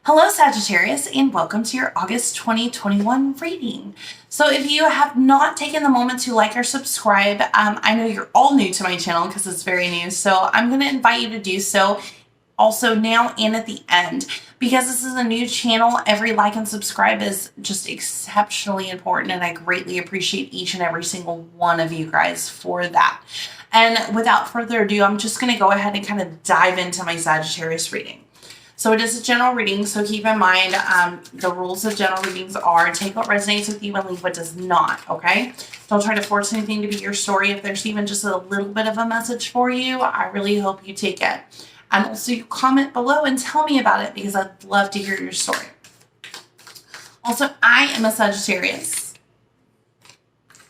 Hello, Sagittarius, and welcome to your August 2021 reading. So if you have not taken the moment to like or subscribe, I know you're all new to my channel because it's very new, so I'm going to invite you to do so also now and at the end. Because this is a new channel, every like and subscribe is just exceptionally important, and I greatly appreciate each and every single one of you guys for that. And without further ado, I'm just going to go ahead and kind of dive into my Sagittarius reading. So it is a general reading, so keep in mind the rules of general readings are take what resonates with you and leave what does not, okay? Don't try to force anything to be your story. If there's even just a little bit of a message for you, I really hope you take it. And also you comment below and tell me about it because I'd love to hear your story. Also, I am a Sagittarius.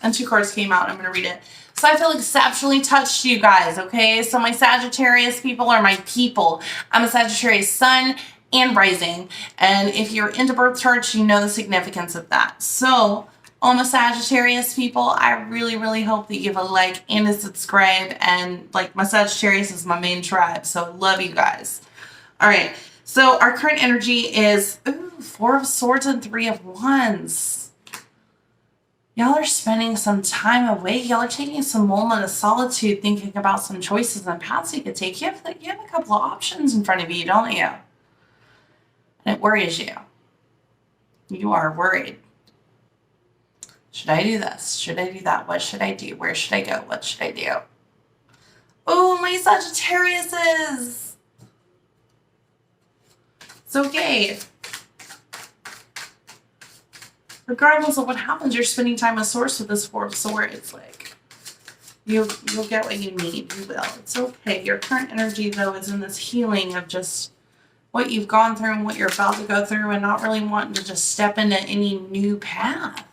And 2 cards came out. I'm going to read it. So I feel exceptionally touched, you guys, okay? So my Sagittarius people are my people. I'm a Sagittarius sun and rising. And if you're into birth charts, you know the significance of that. So all my Sagittarius people, I really, really hope that you give a like and a subscribe. And like my Sagittarius is my main tribe. So love you guys. All right. So our current energy is 4 of Swords and 3 of Wands. Y'all are spending some time away. Y'all are taking some moment of solitude, thinking about some choices and paths you could take. You have a couple of options in front of you, don't you? And it worries you. You are worried. Should I do this? Should I do that? What should I do? Where should I go? What should I do? Oh, my Sagittariuses! It's okay. Regardless of what happens, you're spending time with Source with this 4 of Swords. It's like, you'll get what you need. You will. It's okay. Your current energy, though, is in this healing of just what you've gone through and what you're about to go through and not really wanting to just step into any new path.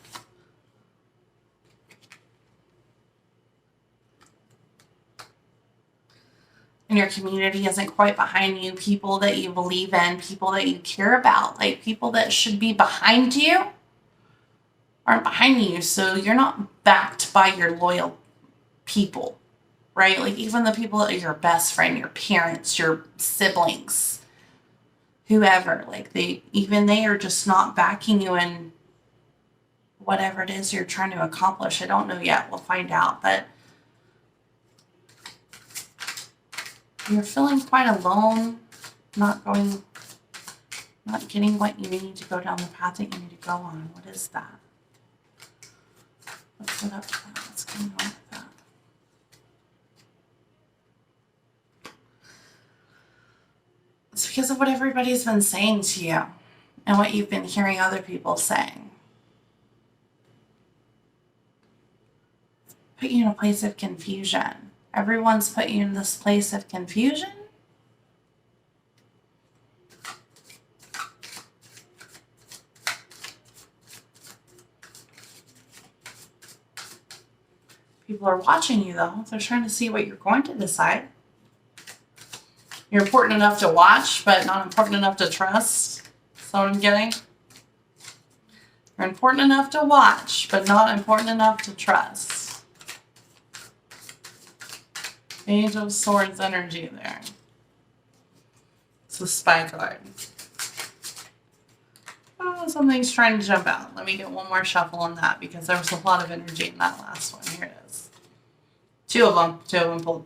And your community isn't quite behind you. People that you believe in, people that you care about, like people that should be behind you, aren't behind you, so you're not backed by your loyal people, right? Like even the people that are your best friend, your parents, your siblings, whoever, like they are just not backing you in whatever it is you're trying to accomplish. I don't know yet. We'll find out, but you're feeling quite alone, not getting what you need to go down the path that you need to go on. What is that? Let's put up to that. What's going on with that? It's because of what everybody's been saying to you and what you've been hearing other people saying. Put you in a place of confusion. Everyone's put you in this place of confusion. People are watching you, though. They're trying to see what you're going to decide. You're important enough to watch, but not important enough to trust. That's what I'm getting. You're important enough to watch, but not important enough to trust. Page of Swords energy there. It's a spy card. Oh, something's trying to jump out. Let me get one more shuffle on that because there was a lot of energy in that last one. Here it is. 2 of them pulled.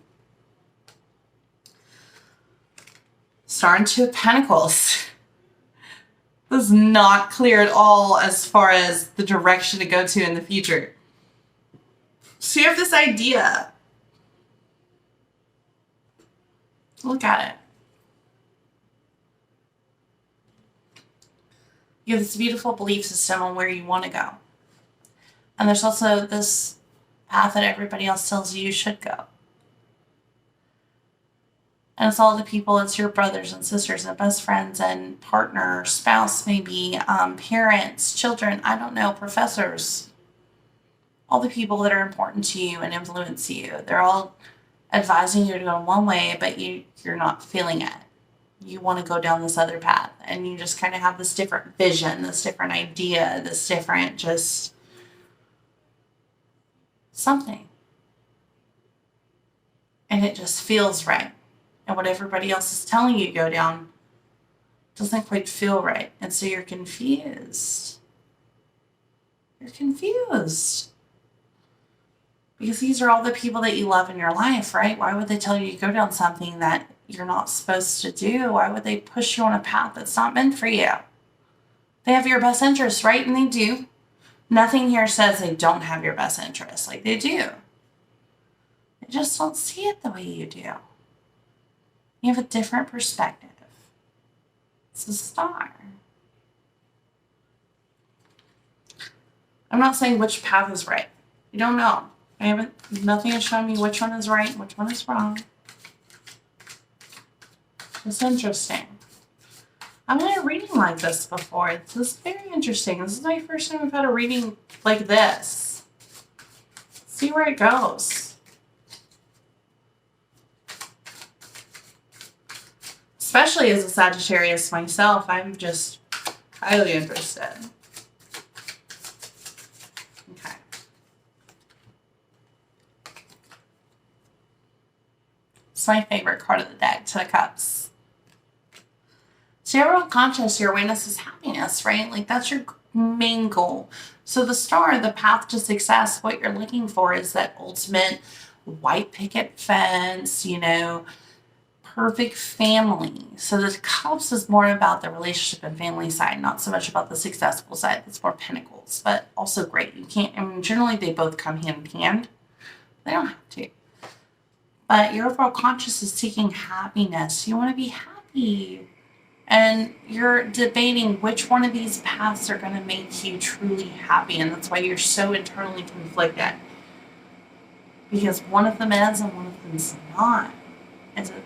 Star and 2 of Pentacles. This is not clear at all as far as the direction to go to in the future. So you have this idea. Look at it. You have this beautiful belief system on where you want to go. And there's also this path that everybody else tells you should go. And it's all the people, it's your brothers and sisters and best friends and partner, spouse maybe, parents, children, I don't know, professors. All the people that are important to you and influence you. They're all advising you to go one way, but you're not feeling it. You want to go down this other path. And you just kind of have this different vision, this different idea, this different just something. And it just feels right. And what everybody else is telling you to go down Doesn't quite feel right. And so you're confused. You're confused. Because these are all the people that you love in your life, right? Why would they tell you to go down something that you're not supposed to do? Why would they push you on a path that's not meant for you? They have your best interests, right? And they do. Nothing here says they don't have your best interests. Like, they do. They just don't see it the way you do. You have a different perspective. It's a star. I'm not saying which path is right. You don't know. Nothing has shown me which one is right and which one is wrong. It's interesting. I've had a reading like this before. This is very interesting. This is my first time I've had a reading like this. Let's see where it goes. Especially as a Sagittarius myself, I'm just highly interested. Okay. It's my favorite card of the deck, Ten of Cups. So your overall conscious, your awareness is happiness, right? Like, that's your main goal. So the star, the path to success, what you're looking for is that ultimate white picket fence, perfect family. So the cups is more about the relationship and family side, not so much about the successful side. That's more pentacles, but also great. Generally they both come hand in hand. They don't have to. But your overall conscious is seeking happiness. You want to be happy. And you're debating which one of these paths are going to make you truly happy. And that's why you're so internally conflicted. Because one of them is and one of them is not. Is it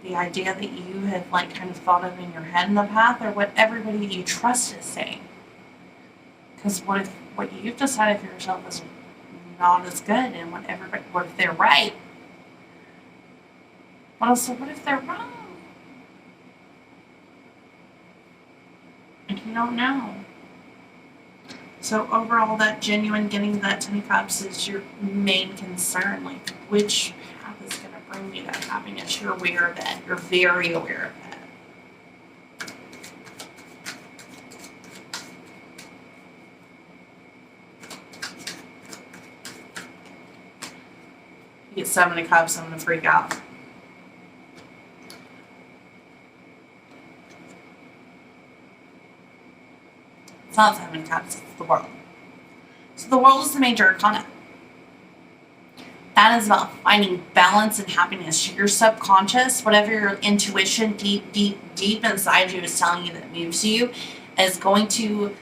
the idea that you have kind of thought of in your head in the path, or what everybody you trust is saying? Because what you've decided for yourself is not as good, and what if they're right? What if they're wrong? And you don't know. So overall, that genuine getting that 10 of Cups is your main concern. Like, which path is going to bring you that happiness? You're aware of it. You're very aware of it. You get 7 of Cups, I'm going to freak out. It's not 7 of Cups, it's the World. So the World is the major arcana. That is about finding balance and happiness. Your subconscious, whatever your intuition deep inside you is telling you that moves you, is going to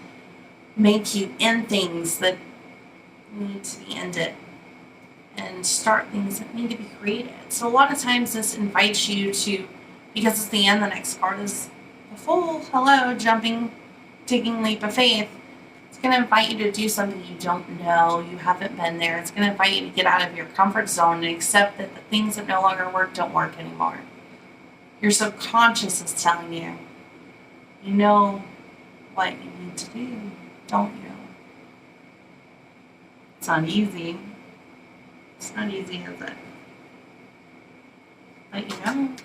make you end things that need to be ended and start things that need to be created. So a lot of times this invites you to, because it's the end, the next card is the Fool. Hello, taking leap of faith. It's going to invite you to do something you don't know, you haven't been there. It's going to invite you to get out of your comfort zone and accept that the things that no longer work don't work anymore. Your subconscious is telling you, you know what you need to do, don't you? It's not easy. It's not easy, is it? But you know.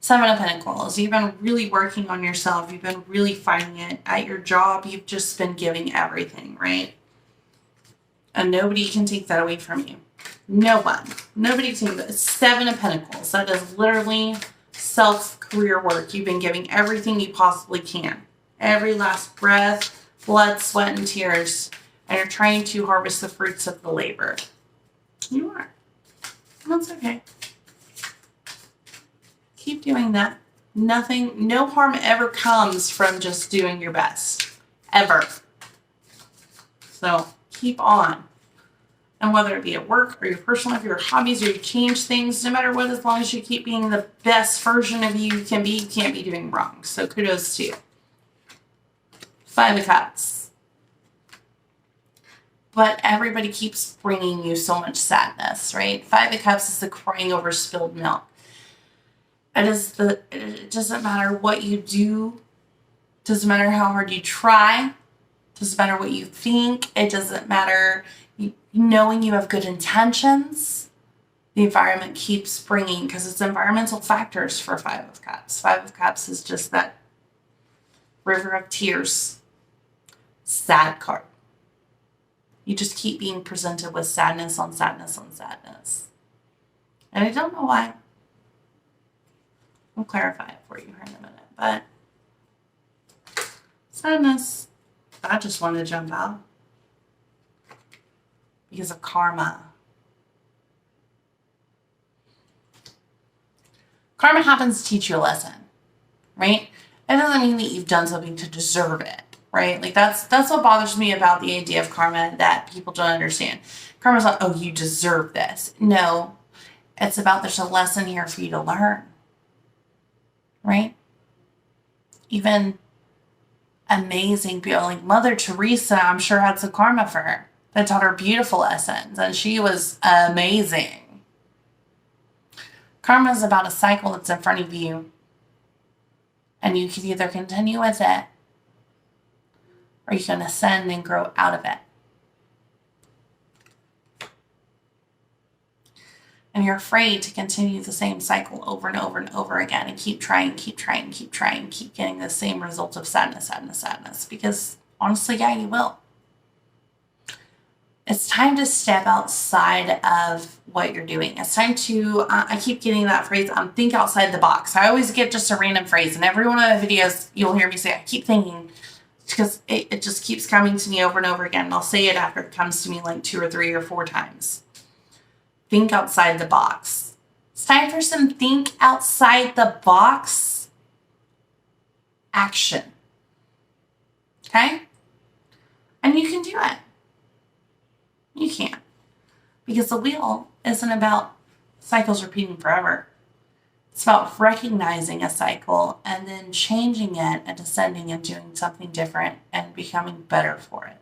Seven of Pentacles. You've been really working on yourself. You've been really fighting it. At your job, you've just been giving everything, right? And nobody can take that away from you. No one. Nobody can take that. 7 of Pentacles. That is literally self-career work. You've been giving everything you possibly can. Every last breath, blood, sweat, and tears. And you're trying to harvest the fruits of the labor. You are. That's okay. Keep doing that. No harm ever comes from just doing your best. Ever. So keep on. And whether it be at work or your personal life, your hobbies, or you change things, no matter what, as long as you keep being the best version of you can be, you can't be doing wrong. So kudos to you. 5 of Cups. But everybody keeps bringing you so much sadness, right? 5 of Cups is the crying over spilled milk. It doesn't matter what you do. It doesn't matter how hard you try. It doesn't matter what you think. It doesn't matter knowing you have good intentions. the environment keeps bringing, because it's environmental factors for Five of Cups. Five of Cups is just that river of tears. Sad card. You just keep being presented with sadness on sadness on sadness. And I don't know why. I'll clarify it for you here in a minute. But sadness, I just want to jump out. Because of karma. Karma happens to teach you a lesson, right? It doesn't mean that you've done something to deserve it, right? Like that's what bothers me about the idea of karma that people don't understand. Karma's not, oh, you deserve this. No, it's about there's a lesson here for you to learn, right? Even amazing people like Mother Teresa, I'm sure had some karma for her that taught her beautiful lessons, and she was amazing. Karma is about a cycle that's in front of you, and you can either continue with it or you can ascend and grow out of it. And you're afraid to continue the same cycle over and over and over again and keep trying, keep getting the same result of sadness, sadness, sadness. Because honestly, yeah, you will. It's time to step outside of what you're doing. It's time to, I keep getting that phrase, think outside the box. I always get just a random phrase. And every one of the videos, you'll hear me say, I keep thinking, because it just keeps coming to me over and over again. And I'll say it after it comes to me like 2 or 3 or 4 times. Think outside the box. It's time for some think outside the box action. Okay? And you can do it. You can't. Because the wheel isn't about cycles repeating forever. It's about recognizing a cycle and then changing it and ascending and doing something different and becoming better for it.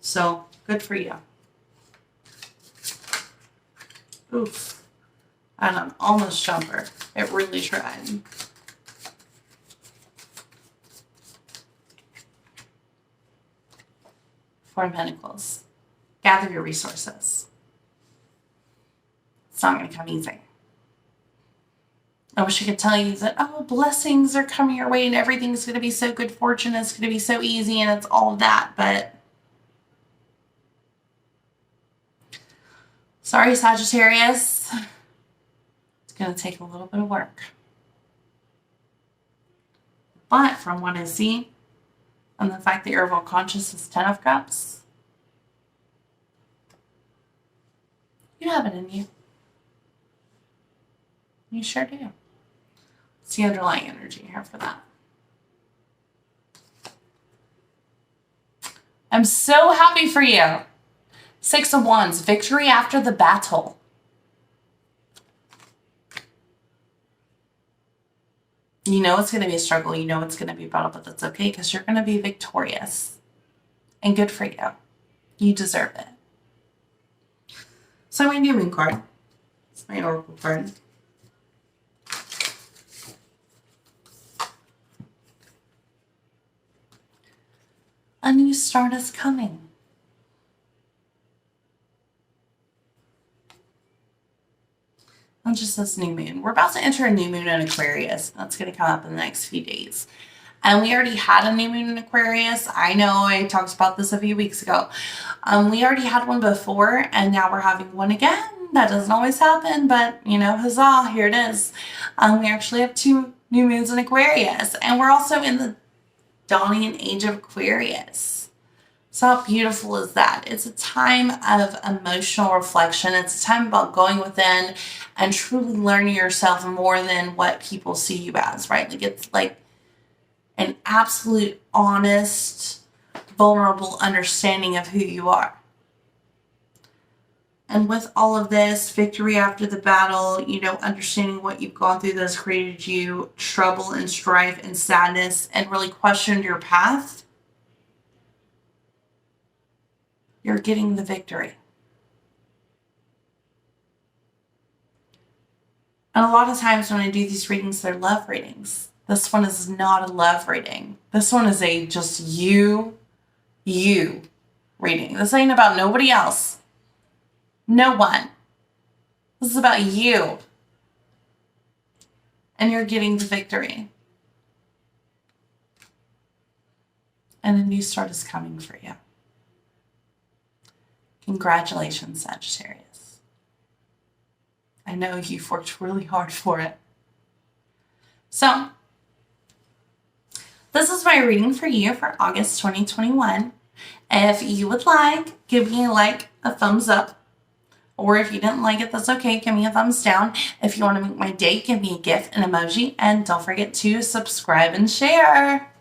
So, good for you. Oof. And an almost jumper. It really tried. Four of Pentacles. Gather your resources. It's not going to come easy. I wish I could tell you that, oh, blessings are coming your way and everything's going to be so good fortune. It's going to be so easy and it's all that. But sorry, Sagittarius. It's going to take a little bit of work. But from what I see, and the fact that you're more conscious is 10 of Cups, you have it in you. You sure do. It's the underlying energy here for that. I'm so happy for you. 6 of Wands, victory after the battle. You know it's going to be a struggle. You know it's going to be a battle, but that's okay because you're going to be victorious. And good for you. You deserve it. So my new moon card. It's my oracle card. A new start is coming. Not just this new moon. We're about to enter a new moon in Aquarius. That's going to come up in the next few days. And we already had a new moon in Aquarius. I know I talked about this a few weeks ago. We already had one before, and now we're having one again. That doesn't always happen, but, you know, huzzah, here it is. We actually have 2 new moons in Aquarius, and we're also in the dawning age of Aquarius. So how beautiful is that? It's a time of emotional reflection. It's a time about going within and truly learning yourself more than what people see you as, right? Like it's like an absolute, honest, vulnerable understanding of who you are. And with all of this, victory after the battle, you know, understanding what you've gone through that has created you trouble and strife and sadness and really questioned your path, you're getting the victory. And a lot of times when I do these readings, they're love readings. This one is not a love reading. This one is a just you reading. This ain't about nobody else. No one. This is about you. And you're getting the victory. And a new start is coming for you. Congratulations, Sagittarius. I know you've worked really hard for it. So, this is my reading for you for August 2021. If you would like, give me a thumbs up. Or if you didn't like it, that's okay. Give me a thumbs down. If you want to make my day, give me a gift, an emoji. And don't forget to subscribe and share.